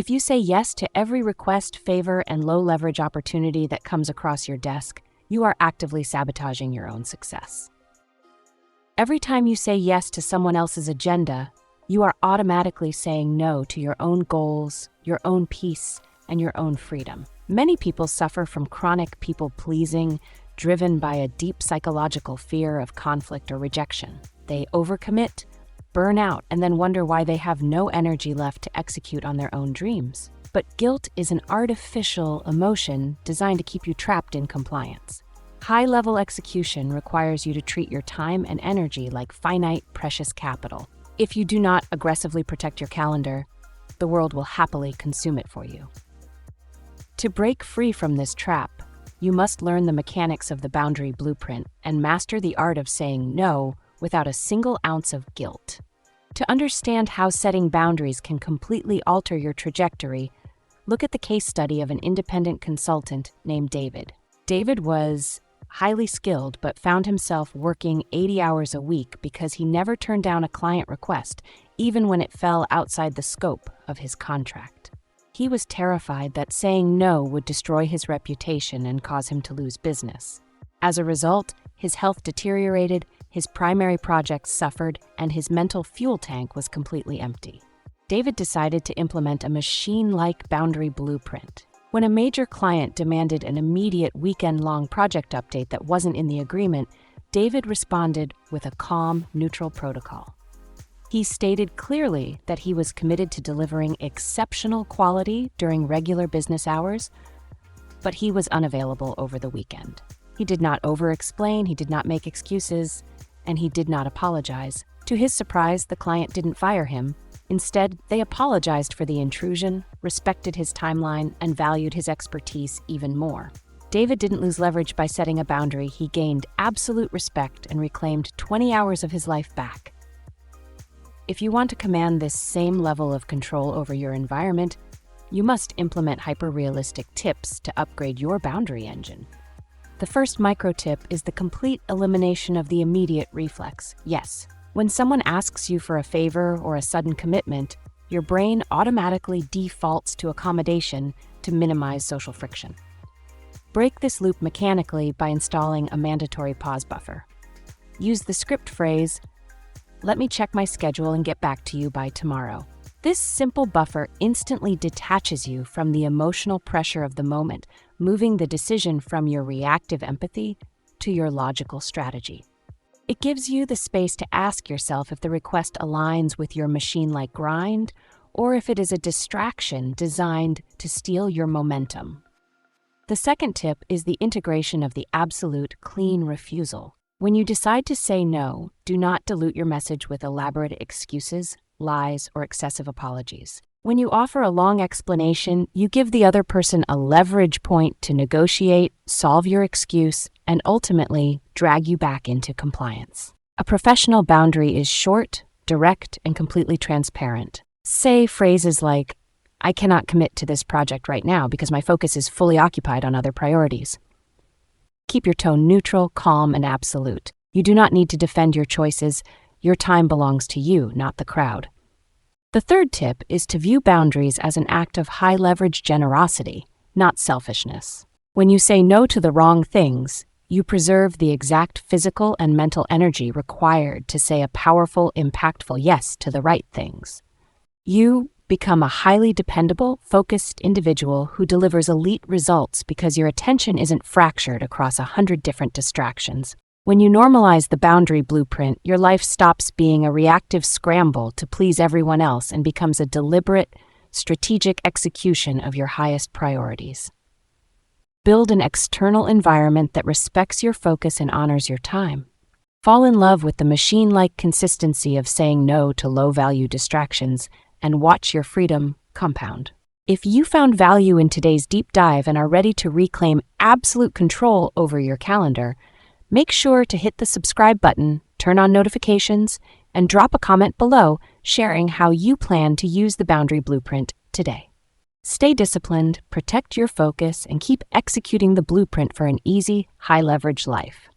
If you say yes to every request, favor, and low-leverage opportunity that comes across your desk, you are actively sabotaging your own success. Every time you say yes to someone else's agenda, you are automatically saying no to your own goals, your own peace, and your own freedom. Many people suffer from chronic people-pleasing, driven by a deep psychological fear of conflict or rejection. They overcommit, burn out, and then wonder why they have no energy left to execute on their own dreams. But guilt is an artificial emotion designed to keep you trapped in compliance. High-level execution requires you to treat your time and energy like finite, precious capital. If you do not aggressively protect your calendar, the world will happily consume it for you. To break free from this trap, you must learn the mechanics of the boundary blueprint and master the art of saying no without a single ounce of guilt. To understand how setting boundaries can completely alter your trajectory, look at the case study of an independent consultant named David. David was highly skilled but found himself working 80 hours a week because he never turned down a client request, even when it fell outside the scope of his contract. He was terrified that saying no would destroy his reputation and cause him to lose business. As a result, his health deteriorated, his primary projects suffered, and his mental fuel tank was completely empty. David decided to implement a machine-like boundary blueprint. When a major client demanded an immediate weekend-long project update that wasn't in the agreement, David responded with a calm, neutral protocol. He stated clearly that he was committed to delivering exceptional quality during regular business hours, but he was unavailable over the weekend. He did not over-explain, he did not make excuses, and he did not apologize. To his surprise, the client didn't fire him. Instead, they apologized for the intrusion, respected his timeline, and valued his expertise even more. David didn't lose leverage by setting a boundary. He gained absolute respect and reclaimed 20 hours of his life back. If you want to command this same level of control over your environment, you must implement hyper-realistic tips to upgrade your boundary engine. The first micro tip is the complete elimination of the immediate reflex, yes. When someone asks you for a favor or a sudden commitment, your brain automatically defaults to accommodation to minimize social friction. Break this loop mechanically by installing a mandatory pause buffer. Use the script phrase, "Let me check my schedule and get back to you by tomorrow." This simple buffer instantly detaches you from the emotional pressure of the moment, moving the decision from your reactive empathy to your logical strategy. It gives you the space to ask yourself if the request aligns with your machine-like grind or if it is a distraction designed to steal your momentum. The second tip is the integration of the absolute clean refusal. When you decide to say no, do not dilute your message with elaborate excuses, lies, or excessive apologies. When you offer a long explanation, you give the other person a leverage point to negotiate, solve your excuse, and ultimately drag you back into compliance. A professional boundary is short, direct, and completely transparent. Say phrases like, "I cannot commit to this project right now because my focus is fully occupied on other priorities." Keep your tone neutral, calm, and absolute. You do not need to defend your choices. Your time belongs to you, not the crowd. The third tip is to view boundaries as an act of high-leverage generosity, not selfishness. When you say no to the wrong things, you preserve the exact physical and mental energy required to say a powerful, impactful yes to the right things. You become a highly dependable, focused individual who delivers elite results because your attention isn't fractured across 100 different distractions. When you normalize the boundary blueprint, your life stops being a reactive scramble to please everyone else and becomes a deliberate, strategic execution of your highest priorities. Build an external environment that respects your focus and honors your time. Fall in love with the machine-like consistency of saying no to low-value distractions and watch your freedom compound. If you found value in today's deep dive and are ready to reclaim absolute control over your calendar, make sure to hit the subscribe button, turn on notifications, and drop a comment below sharing how you plan to use the boundary blueprint today. Stay disciplined, protect your focus, and keep executing the blueprint for an easy, high-leverage life.